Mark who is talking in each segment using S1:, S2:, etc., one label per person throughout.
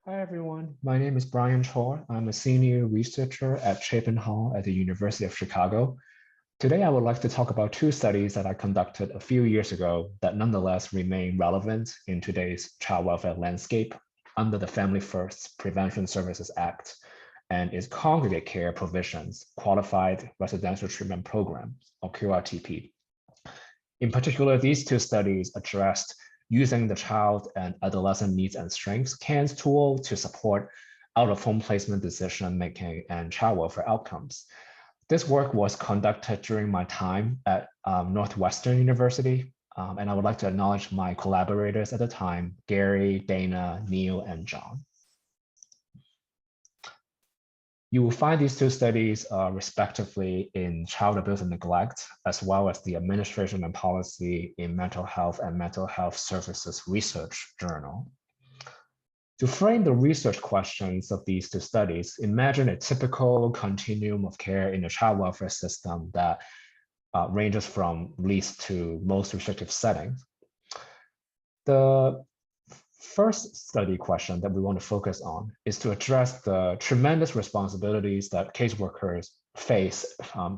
S1: Hi, everyone. My name is Brian Chor. I'm a senior researcher at Chapin Hall at the University of Chicago. Today, I would like to talk about two studies that I conducted a few years ago that nonetheless remain relevant in today's child welfare landscape under the Family First Prevention Services Act and its congregate care provisions, Qualified Residential Treatment Program, or QRTP. In particular, these two studies addressed using the child and adolescent needs and strengths CANS tool to support out-of-home placement decision-making and child welfare outcomes. This work was conducted during my time at Northwestern University, and I would like to acknowledge my collaborators at the time, Gary, Dana, Neil, and John. You will find these two studies respectively in Child Abuse and Neglect, as well as the Administration and Policy in Mental Health and Mental Health Services Research Journal. To frame the research questions of these two studies, imagine a typical continuum of care in the child welfare system that ranges from least to most restrictive settings. The first study question that we want to focus on is to address the tremendous responsibilities that caseworkers face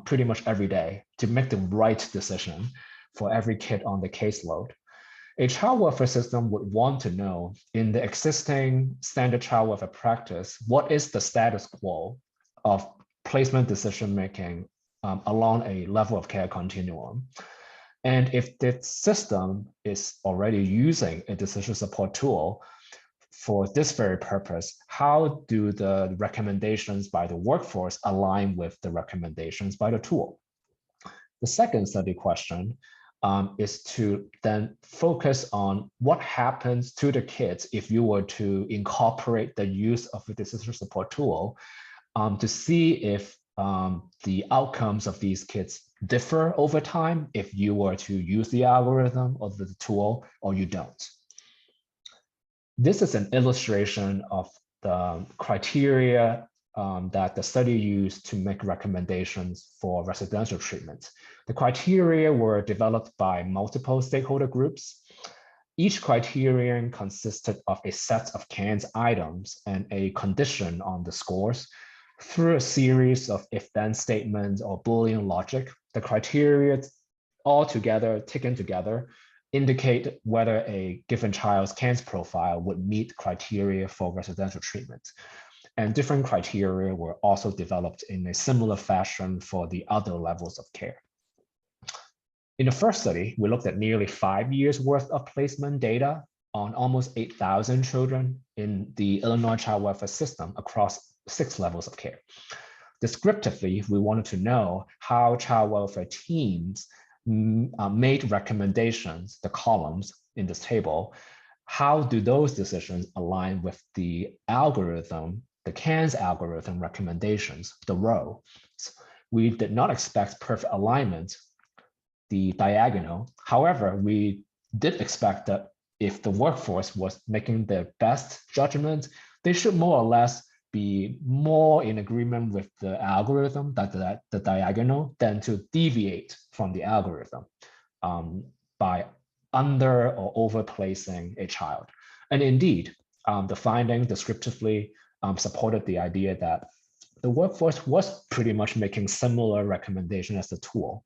S1: pretty much every day to make the right decision for every kid on the caseload. A child welfare system would want to know, in the existing standard child welfare practice, what is the status quo of placement decision-making along a level of care continuum. And if the system is already using a decision support tool for this very purpose, how do the recommendations by the workforce align with the recommendations by the tool? The second study question is to then focus on what happens to the kids if you were to incorporate the use of a decision support tool to see if the outcomes of these kids differ over time if you were to use the algorithm or the tool or you don't. This is an illustration of the criteria that the study used to make recommendations for residential treatment. The criteria were developed by multiple stakeholder groups. Each criterion consisted of a set of CANS items and a condition on the scores. Through a series of if-then statements or Boolean logic, the criteria all together, taken together, indicate whether a given child's CANS profile would meet criteria for residential treatment. And different criteria were also developed in a similar fashion for the other levels of care. In the first study, we looked at nearly 5 years worth of placement data on almost 8,000 children in the Illinois child welfare system across 6 levels of care. Descriptively, we wanted to know how child welfare teams made recommendations, the columns in this table. How do those decisions align with the algorithm, the CANS algorithm recommendations, the row? We did not expect perfect alignment, the diagonal. However, we did expect that if the workforce was making their best judgment, they should more or less be more in agreement with the algorithm, the diagonal, than to deviate from the algorithm by under or over placing a child. And indeed, the finding descriptively supported the idea that the workforce was pretty much making similar recommendations as the tool.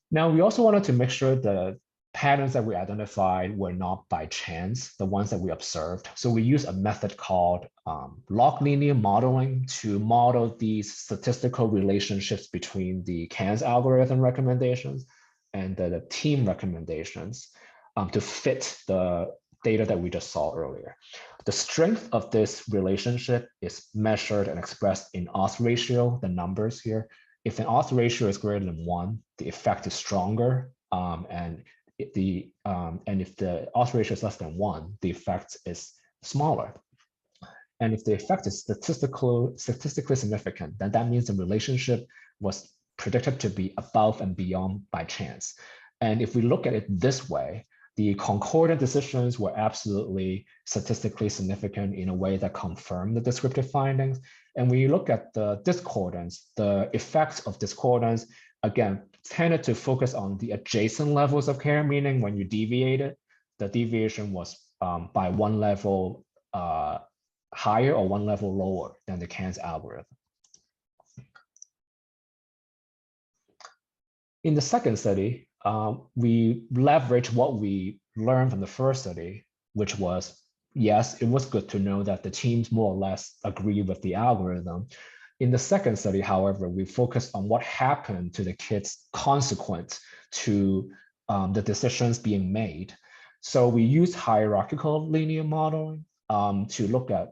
S1: Now, we also wanted to make sure the patterns that we identified were not by chance, the ones that we observed. So we use a method called log linear modeling to model these statistical relationships between the CANS algorithm recommendations and the team recommendations to fit the data that we just saw earlier. The strength of this relationship is measured and expressed in odds ratio, the numbers here. If an odds ratio is greater than 1, the effect is stronger, and if the odds ratio is less than 1, the effect is smaller. And if the effect is statistically significant, then that means the relationship was predicted to be above and beyond by chance. And if we look at it this way, the concordant decisions were absolutely statistically significant in a way that confirmed the descriptive findings. And when you look at the discordance, the effects of discordance, again, tended to focus on the adjacent levels of care, meaning when you deviated, the deviation was by one level higher or one level lower than the CANS algorithm. In the second study, we leverage what we learned from the first study, which was, yes, it was good to know that the teams more or less agree with the algorithm. In the second study, however, we focused on what happened to the kids consequent to the decisions being made. So we used hierarchical linear modeling to look at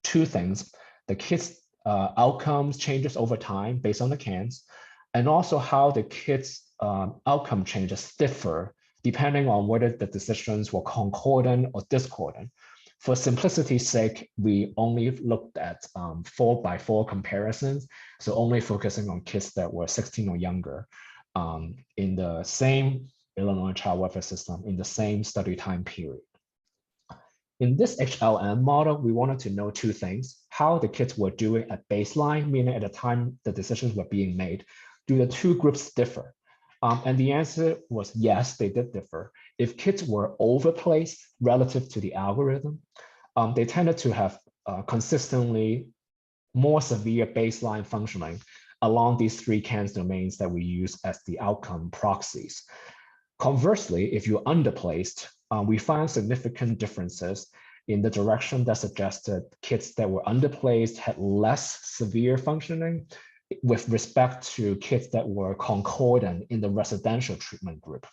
S1: two things: the kids' outcomes changes over time based on the CANs, and also how the kids' outcome changes differ depending on whether the decisions were concordant or discordant. For simplicity's sake, we only looked at 4x4 comparisons, so only focusing on kids that were 16 or younger in the same Illinois child welfare system in the same study time period. In this HLM model, we wanted to know two things: how the kids were doing at baseline, meaning at the time the decisions were being made. Do the two groups differ? And the answer was yes, they did differ. If kids were overplaced relative to the algorithm, they tended to have consistently more severe baseline functioning along these three CANS domains that we use as the outcome proxies. Conversely, if you're underplaced, we found significant differences in the direction that suggested kids that were underplaced had less severe functioning with respect to kids that were concordant in the residential treatment group,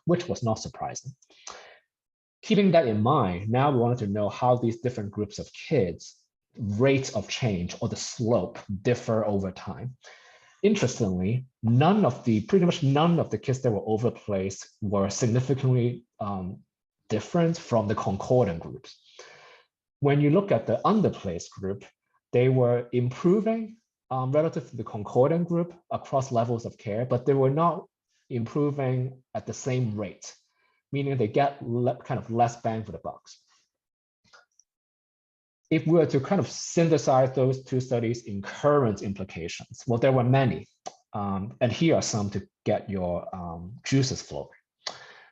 S1: which was not surprising. Keeping that in mind, now we wanted to know how these different groups of kids' rates of change or the slope differ over time. Interestingly, pretty much none of the kids that were overplaced were significantly different from the concordant groups. When you look at the underplaced group, they were improving relative to the concordant group across levels of care, but they were not improving at the same rate, meaning they get kind of less bang for the bucks. If we were to kind of synthesize those two studies in current implications, well, there were many, and here are some to get your juices flowing.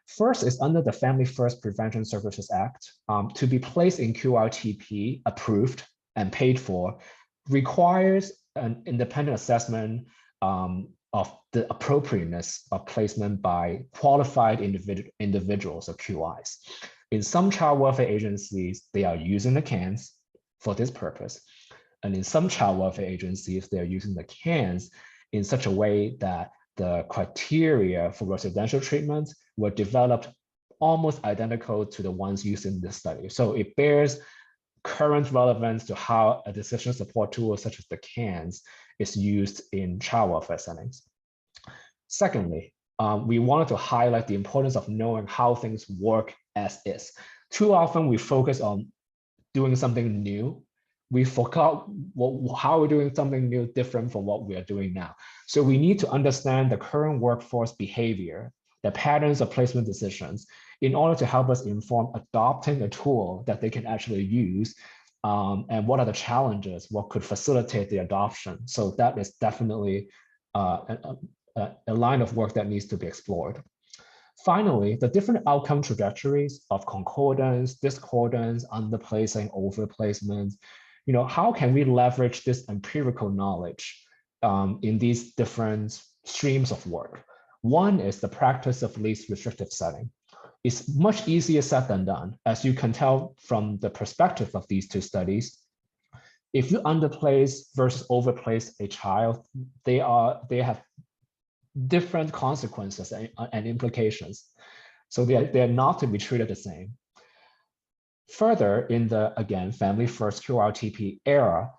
S1: First is under the Family First Prevention Services Act, to be placed in QRTP approved and paid for requires an independent assessment of the appropriateness of placement by qualified individuals or QIs. In some child welfare agencies, they are using the CANs for this purpose. And in some child welfare agencies, they're using the CANs in such a way that the criteria for residential treatment were developed almost identical to the ones used in this study. So it bears current relevance to how a decision support tool such as the CANs is used in child welfare settings. Secondly, we wanted to highlight the importance of knowing how things work as is. Too often we focus on doing something new. We forgot how we're doing something new different from what we are doing now. So we need to understand the current workforce behavior, the patterns of placement decisions, in order to help us inform adopting a tool that they can actually use, and what are the challenges, what could facilitate the adoption. So that is definitely a line of work that needs to be explored. Finally, the different outcome trajectories of concordance, discordance, underplacing, overplacement, how can we leverage this empirical knowledge in these different streams of work? One is the practice of least restrictive setting. It's much easier said than done. As you can tell from the perspective of these two studies, if you underplace versus overplace a child, they have different consequences and implications. So they're not to be treated the same. Further, in the, again, Family First QRTP era,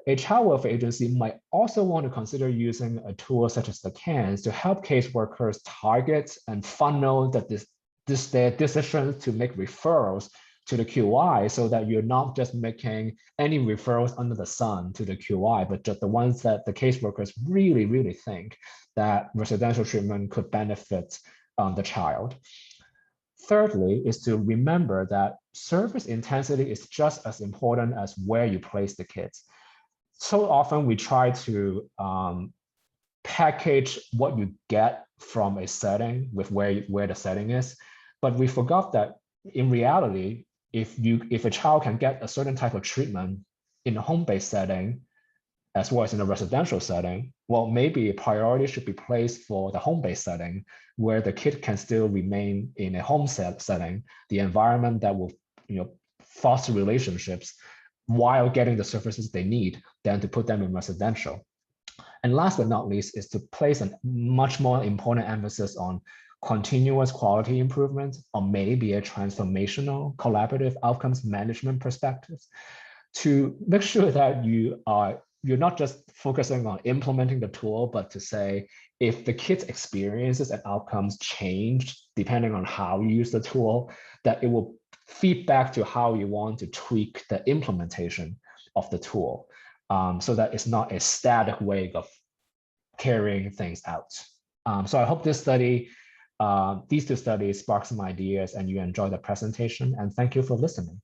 S1: a child welfare agency might also want to consider using a tool such as the CANs to help caseworkers target and funnel their decisions to make referrals to the QI, so that you're not just making any referrals under the sun to the QI, but just the ones that the caseworkers really, really think that residential treatment could benefit the child. Thirdly, is to remember that service intensity is just as important as where you place the kids. So often we try to package what you get from a setting with where the setting is, but we forgot that in reality, if a child can get a certain type of treatment in a home-based setting, as well as in a residential setting, well, maybe a priority should be placed for the home-based setting, where the kid can still remain in a home setting, the environment that will, foster relationships while getting the services they need, than to put them in residential. And last but not least is to place a much more important emphasis on continuous quality improvement, or maybe a transformational collaborative outcomes management perspective, to make sure that you're not just focusing on implementing the tool, but to say, if the kids' experiences and outcomes change depending on how you use the tool, that it will feed back to how you want to tweak the implementation of the tool, so that it's not a static way of carrying things out. So I hope this study, these two studies spark some ideas and you enjoy the presentation, and thank you for listening.